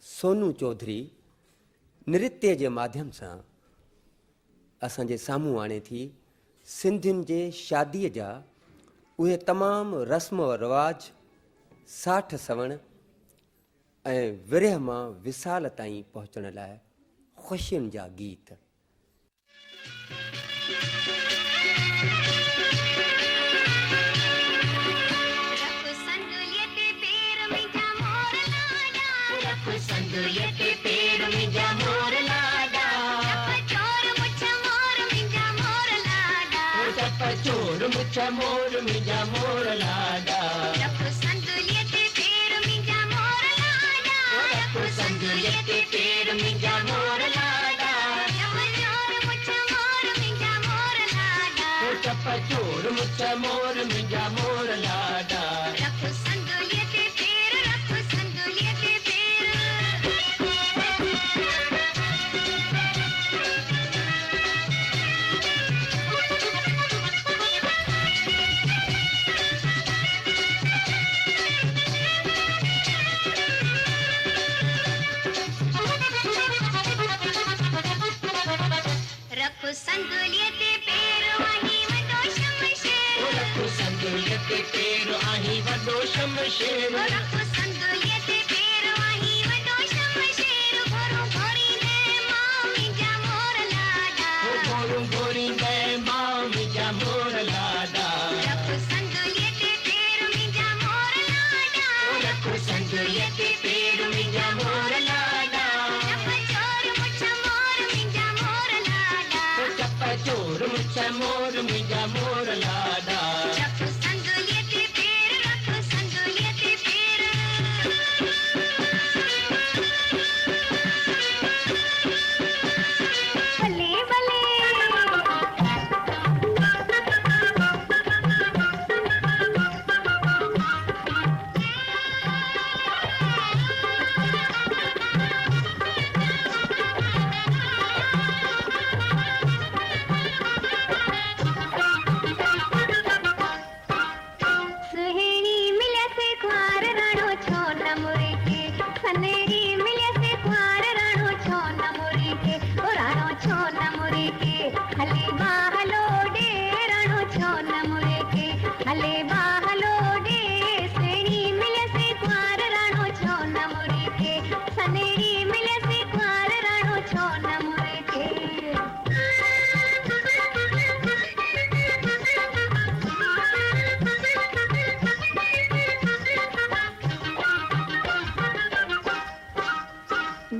सोनू चौधरी नृत्य के माध्यम से असांजे सामूं आणे थी सिंधियुनि जे शादीअ जा उहे तमाम रस्म व रिवाज, साठ सवण ऐं विरह मां विसाल ताईं पहुचण लाइ ख़ुशियुनि जा गीत। चोर मुछा मोर मिजा मोर लाडा, रखो संदुलिये ते पैर मिजा मोर लाडा, रखो संदुलिये ते पैर मिजा मोर लाडा, चोर मुछा मोर मिजा मोर लाडा, चोर मुछा मोर मिजा मोर लाडा, रखो संदुलिये ते पैर, रखो संदुलिये ते पैर। रखो संदुलिये ते पैर आही वडो शमशेर, रखो संदुलिये ते पैर आही वडो शमशेर, रखो संदुलिये ते पैर आही वडो शमशेर, घोरो घोरी ने मां मिजा मोर लाडा, घोरू घोरी दे मां मिजा मोर लाडा, रखो संदुलिये ते पैर मिजा मोर लाडा, रखो संदुलिये ते पैर मिजा मोर लाडा, चोर मुछा मोर मिजा मोर लाडा, चोर मुछा मोर मिजा मोर लाडा, रखो संदुलिये ते पैर, रखो संदुलिये ते पैर। भले भले सुहेनी मिले से ख्वार राणो छो नमुरे के, सनेरी मिले से ख्वार राणो छो नमुरे के, ओ राणो छो नमुरे के, हले बाहलो डे राणो छो नमुरे के, हले बाहलो डे। सुहेनी मिले से ख्वार राणो छो नमुरे के, सनेरी मिले से ख्वार राणो छो नमुरे के।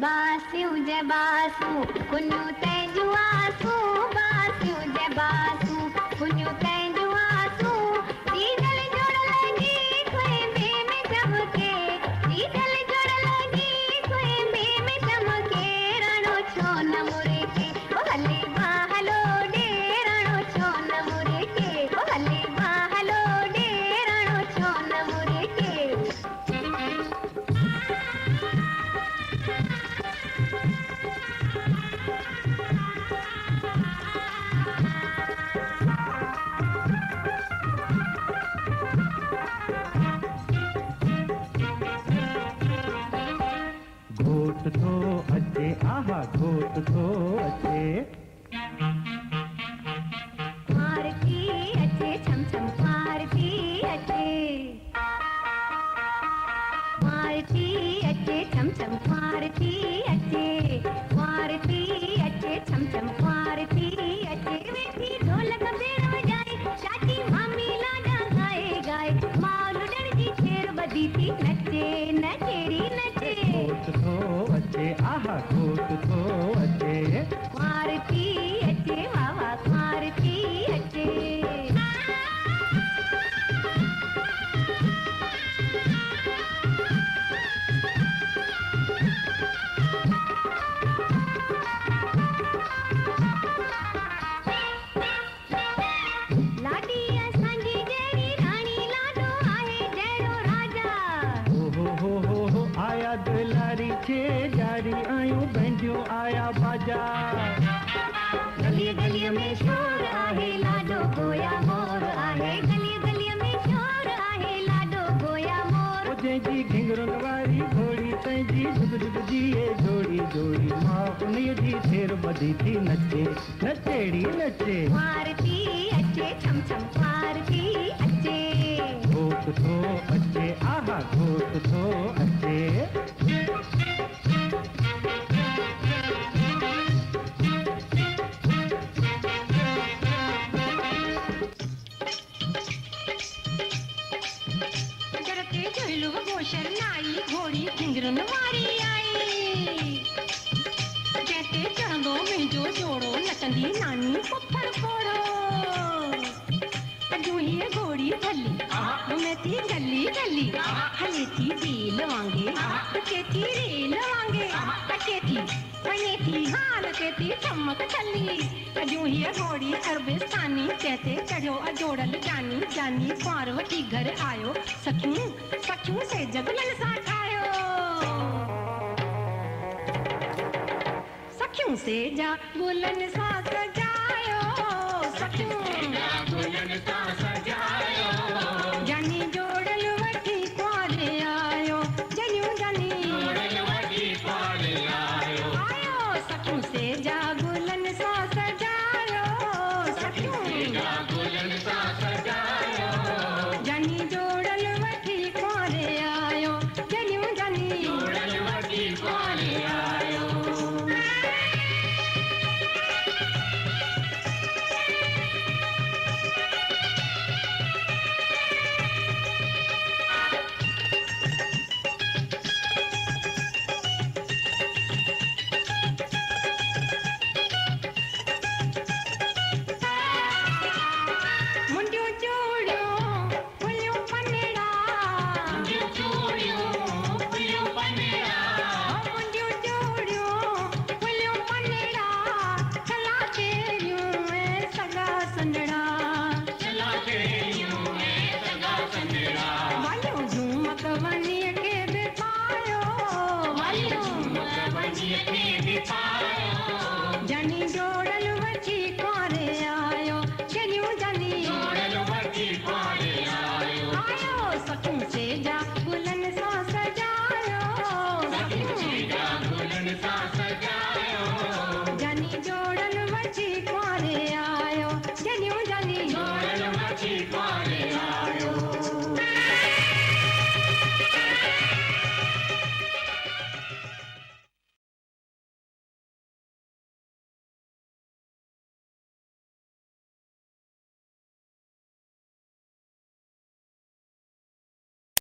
बासु जे बासु कुन्नु तेजु आसु, बासु जे बासु कुन्नु तेजु आसु, सीधल जोड़ लगी कोई बे में चमके, सीधल जोड़ लगी कोई बे में चमके, राणो छो नमुरे के, ओ हले बाहलो डे राणो छो नमुरे के, ओ हले बाहलो डे राणो छो नमुरे के। घोट थो अचे आहा घोट थो अचे, मारती अचे छम छम मारती अचे, मारती अचे छम छम मारती अचे, मारती अचे छम छम मारती अचे, वेठी ढोलक बेड़ बजाए चाची मामी लाडा गाए गाए, माल डर जी छेर बदी थी नचे नचेरी नचे, घोट थो अचे आहा घोट थो अचे, मारती अचे वावा मारती अचे। लाडी असांजी जहिड़ी राणी लाडो आहे जहिड़ो राजा, हो आया दुलारी छे जारी आयूं बैंडियूं आया बाजा, गली गली में शोर आहे लाडो गोया मोर आहे, गली गली में शोर आहे लाडो गोया मोर। जंहिंजी घिंगरुनि वारी घोड़ी तंहिंजी जुग जिए जोड़ी जोड़ी माँ उन्हीं जी शेर बदी थी नचे नचेड़ी नचे भारती अचे छम छम भारती अचे घोट तो अच्छे आहा घोट तो अच्छे जरते झुलू गोशर नाई घोड़ी घिंगरन मारी आई जैते चढ़ंदो मुंहिंजो जोड़ो नचंदी नानी पुफड़ पोड़ो अजू ही घोड़ी थली मैं थी गली गली हले थी रेल वांगे टके थी रेल वांगे टके थी वने थी हाल के थी चमक चली अजू ही घोड़ी अरबिस्तानी कहते चढ़ो अजोड़ल जानी जानी पार्वती घर आयो सखियूं सखियूं से जगलन सा ठायो सखियूं से जा गुलन सा सजायो सखियूं गुलन सा सजायो जानी जोड़ल वठी पारे आयो जनियूं जानी जोड़ल वठी पारे आयो सखियूं से जा गुलन सा सजायो सखियूं से जा गुलन सा सजायो जानी जोड़ल वठी पारे आयो जनियूं जानी जोड़ल वठी पारे आयो मुंडियूं चूड़ियूं फुलियूं पनेड़ा मुंडियूं चूड़ियूं फुलियूं पनेड़ा मुंडियूं चूड़ियूं फुलियूं पनेड़ा चला केरियूं ऐं सगा संदड़ा चला केरियूं ऐं सगा संदड़ा वालियूं झूमक वनीअ खे बि पायो वालियूं झूमक वनीअ खे बि पायो जानी जोड़ल वठी कोरे आयो जनियूं जानी जोड़ल वठी कोरे आयो सखियूं से जा गुलन सा सजायो सखियूं से जा गुलन सा सजायो जानी जोड़ल वठी कोरे आयो जनियूं जानी जोड़ल वठी कोरे